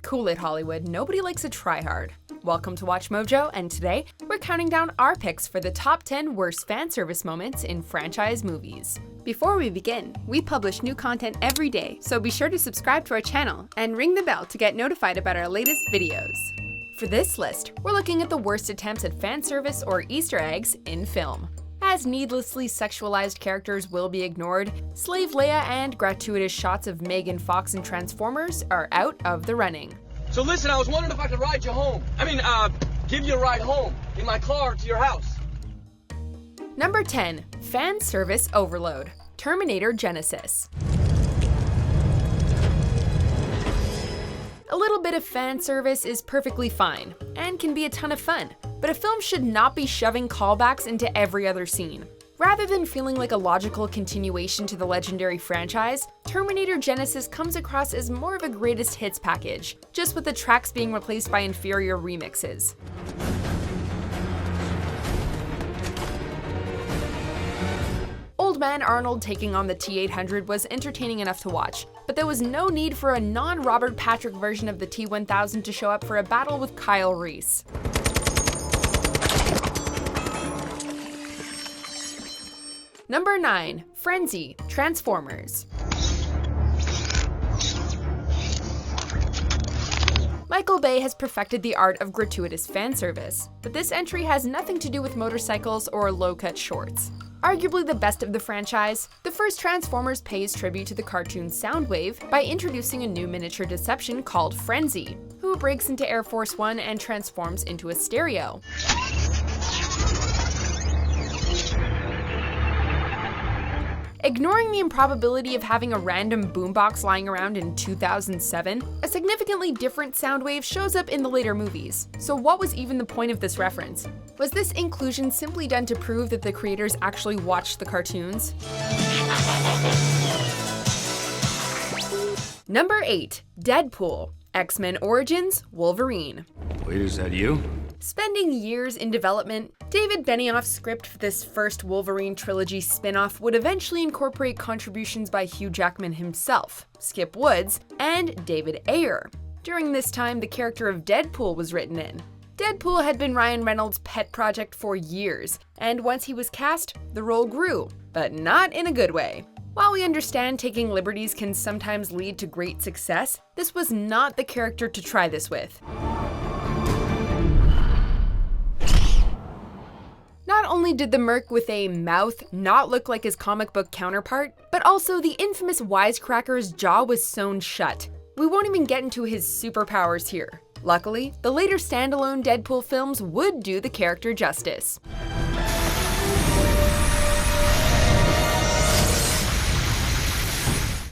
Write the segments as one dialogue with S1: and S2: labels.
S1: Cool it, Hollywood, nobody likes a tryhard. Welcome to Watch Mojo, and today we're counting down our picks for the top 10 worst fan service moments in franchise movies. Before we begin, we publish new content every day, so be sure to subscribe to our channel and ring the bell to get notified about our latest videos. For this list, we're looking at the worst attempts at fan service or Easter eggs in film. As needlessly sexualized characters will be ignored, Slave Leia and gratuitous shots of Megan Fox in Transformers are out of the running.
S2: So listen, I was wondering if I could ride you home. Give you a ride home in my car to your house.
S1: Number 10. Fan service overload. Terminator Genisys. A little bit of fan service is perfectly fine, and can be a ton of fun, but a film should not be shoving callbacks into every other scene. Rather than feeling like a logical continuation to the legendary franchise, Terminator Genisys comes across as more of a greatest hits package, just with the tracks being replaced by inferior remixes. Old Man Arnold taking on the T-800 was entertaining enough to watch, but there was no need for a non-Robert Patrick version of the T-1000 to show up for a battle with Kyle Reese. Number 9. Frenzy, Transformers. Michael Bay has perfected the art of gratuitous fan service, but this entry has nothing to do with motorcycles or low-cut shorts. Arguably the best of the franchise, the first Transformers pays tribute to the cartoon Soundwave by introducing a new miniature deception called Frenzy, who breaks into Air Force One and transforms into a stereo. Ignoring the improbability of having a random boombox lying around in 2007, a significantly different Soundwave shows up in the later movies. So what was even the point of this reference? Was this inclusion simply done to prove that the creators actually watched the cartoons? Number 8. Deadpool, X-Men Origins, Wolverine.
S3: Wait, is that you?
S1: Spending years in development, David Benioff's script for this first Wolverine trilogy spin-off would eventually incorporate contributions by Hugh Jackman himself, Skip Woods, and David Ayer. During this time, the character of Deadpool was written in. Deadpool had been Ryan Reynolds' pet project for years, and once he was cast, the role grew, but not in a good way. While we understand taking liberties can sometimes lead to great success, this was not the character to try this with. Not only did the merc with a mouth not look like his comic book counterpart, but also the infamous wisecracker's jaw was sewn shut. We won't even get into his superpowers here. Luckily, the later standalone Deadpool films would do the character justice.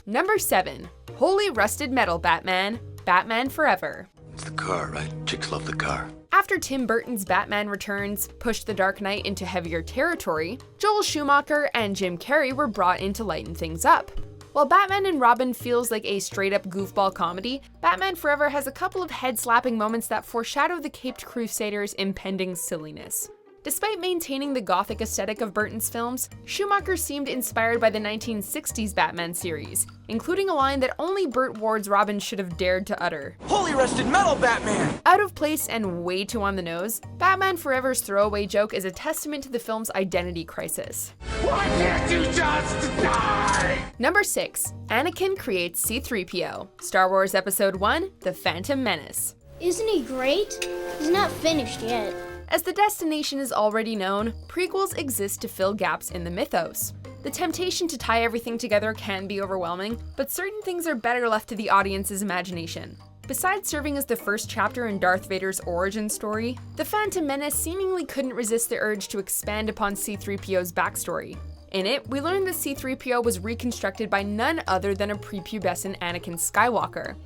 S1: Number 7. Holy Rusted Metal Batman, Batman Forever.
S3: It's the car, right? Chicks love the car.
S1: After Tim Burton's Batman Returns pushed The Dark Knight into heavier territory, Joel Schumacher and Jim Carrey were brought in to lighten things up. While Batman and Robin feels like a straight-up goofball comedy, Batman Forever has a couple of head-slapping moments that foreshadow the Caped Crusader's impending silliness. Despite maintaining the gothic aesthetic of Burton's films, Schumacher seemed inspired by the 1960s Batman series, including a line that only Burt Ward's Robin should have dared to utter.
S2: Holy rusted metal, Batman!
S1: Out of place and way too on the nose, Batman Forever's throwaway joke is a testament to the film's identity crisis.
S2: Why can't you just die?
S1: Number 6. Anakin creates C-3PO, Star Wars Episode 1, The Phantom Menace.
S4: Isn't he great? He's not finished yet.
S1: As the destination is already known, prequels exist to fill gaps in the mythos. The temptation to tie everything together can be overwhelming, but certain things are better left to the audience's imagination. Besides serving as the first chapter in Darth Vader's origin story, The Phantom Menace seemingly couldn't resist the urge to expand upon C-3PO's backstory. In it, we learn that C-3PO was reconstructed by none other than a prepubescent Anakin Skywalker.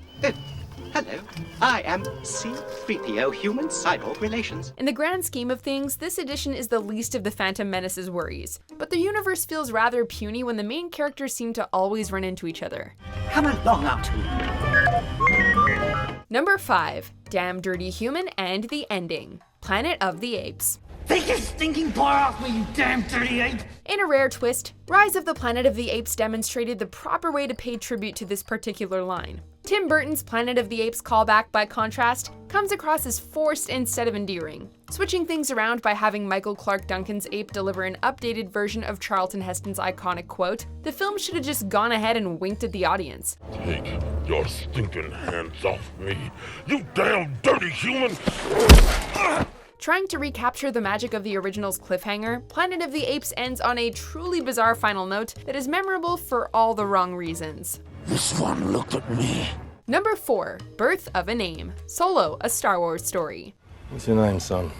S5: Hello, I am C-3PO human-cyborg relations.
S1: In the grand scheme of things, this edition is the least of the Phantom Menace's worries, but the universe feels rather puny when the main characters seem to always run into each other.
S5: Come along, R2.
S1: Number 5. Damn Dirty Human and the Ending, Planet of the Apes.
S6: Take your stinking paw off me, you damn dirty ape!
S1: In a rare twist, Rise of the Planet of the Apes demonstrated the proper way to pay tribute to this particular line. Tim Burton's Planet of the Apes callback, by contrast, comes across as forced instead of endearing. Switching things around by having Michael Clark Duncan's ape deliver an updated version of Charlton Heston's iconic quote, the film should have just gone ahead and winked at the audience.
S7: Take your stinking hands off me, you damn dirty human!
S1: Trying to recapture the magic of the original's cliffhanger, Planet of the Apes ends on a truly bizarre final note that is memorable for all the wrong reasons.
S6: This one looked at me.
S1: Number 4, Birth of a Name, Solo, a Star Wars story.
S3: What's your name, son?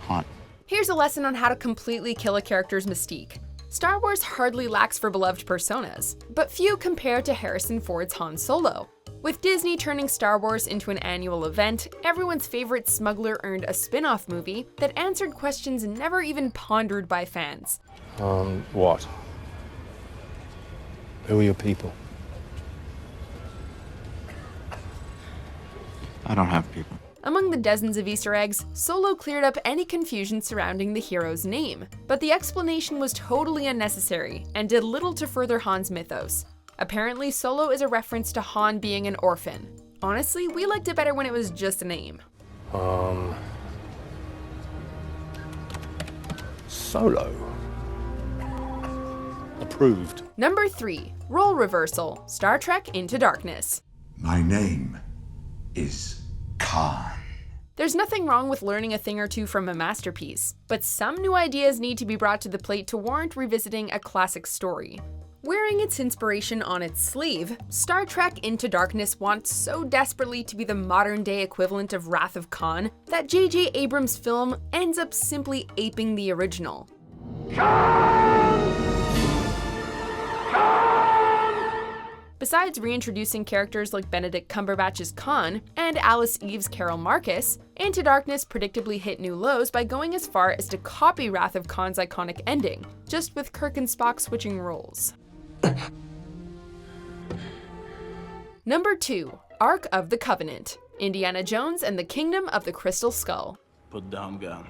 S6: Han.
S1: Here's a lesson on how to completely kill a character's mystique. Star Wars hardly lacks for beloved personas, but few compare to Harrison Ford's Han Solo. With Disney turning Star Wars into an annual event, everyone's favorite smuggler earned a spin-off movie that answered questions never even pondered by fans.
S3: What? Who are your people?
S6: I don't have people.
S1: Among the dozens of Easter eggs, Solo cleared up any confusion surrounding the hero's name, but the explanation was totally unnecessary and did little to further Han's mythos. Apparently, Solo is a reference to Han being an orphan. Honestly, we liked it better when it was just a name.
S3: Solo. Approved.
S1: Number 3, Role Reversal, Star Trek Into Darkness.
S8: My name is Khan.
S1: There's nothing wrong with learning a thing or two from a masterpiece, but some new ideas need to be brought to the plate to warrant revisiting a classic story. Wearing its inspiration on its sleeve, Star Trek Into Darkness wants so desperately to be the modern-day equivalent of Wrath of Khan that J.J. Abrams' film ends up simply aping the original. Besides reintroducing characters like Benedict Cumberbatch's Khan and Alice Eve's Carol Marcus, Into Darkness predictably hit new lows by going as far as to copy Wrath of Khan's iconic ending, just with Kirk and Spock switching roles. Number 2, Ark of the Covenant, Indiana Jones and the Kingdom of the Crystal Skull.
S6: Put down gun.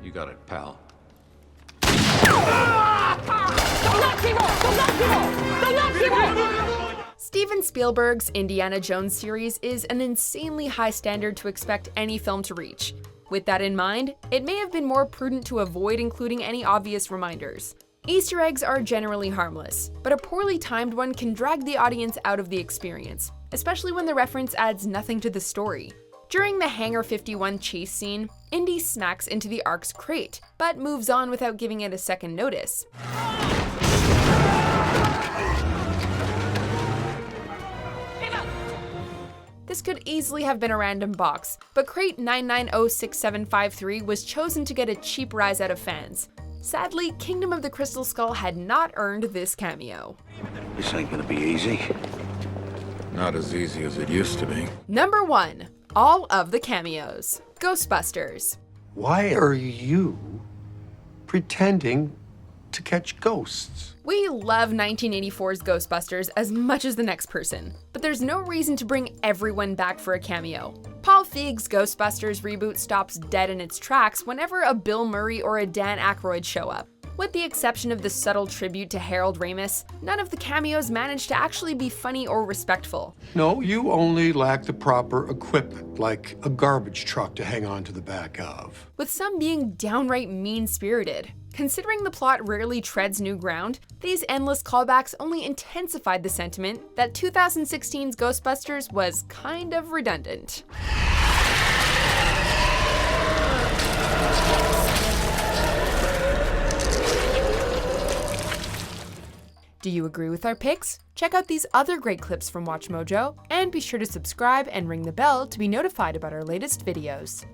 S3: You got it, pal.
S1: Steven Spielberg's Indiana Jones series is an insanely high standard to expect any film to reach. With that in mind, it may have been more prudent to avoid including any obvious reminders. Easter eggs are generally harmless, but a poorly timed one can drag the audience out of the experience, especially when the reference adds nothing to the story. During the Hangar 51 chase scene, Indy smacks into the Ark's crate, but moves on without giving it a second notice. This could easily have been a random box, but crate 9906753 was chosen to get a cheap rise out of fans. Sadly, Kingdom of the Crystal Skull had not earned this cameo.
S3: This ain't gonna be easy. Not as easy as it used to be.
S1: Number 1, all of the cameos. Ghostbusters.
S9: Why are you pretending to catch ghosts?
S1: We love 1984's Ghostbusters as much as the next person, but there's no reason to bring everyone back for a cameo. Paul Feig's Ghostbusters reboot stops dead in its tracks whenever a Bill Murray or a Dan Aykroyd show up. With the exception of the subtle tribute to Harold Ramis, none of the cameos manage to actually be funny or respectful.
S9: No, you only lack the proper equipment, like a garbage truck to hang on to the back of.
S1: With some being downright mean-spirited. Considering the plot rarely treads new ground, these endless callbacks only intensified the sentiment that 2016's Ghostbusters was kind of redundant. Do you agree with our picks? Check out these other great clips from WatchMojo, and be sure to subscribe and ring the bell to be notified about our latest videos.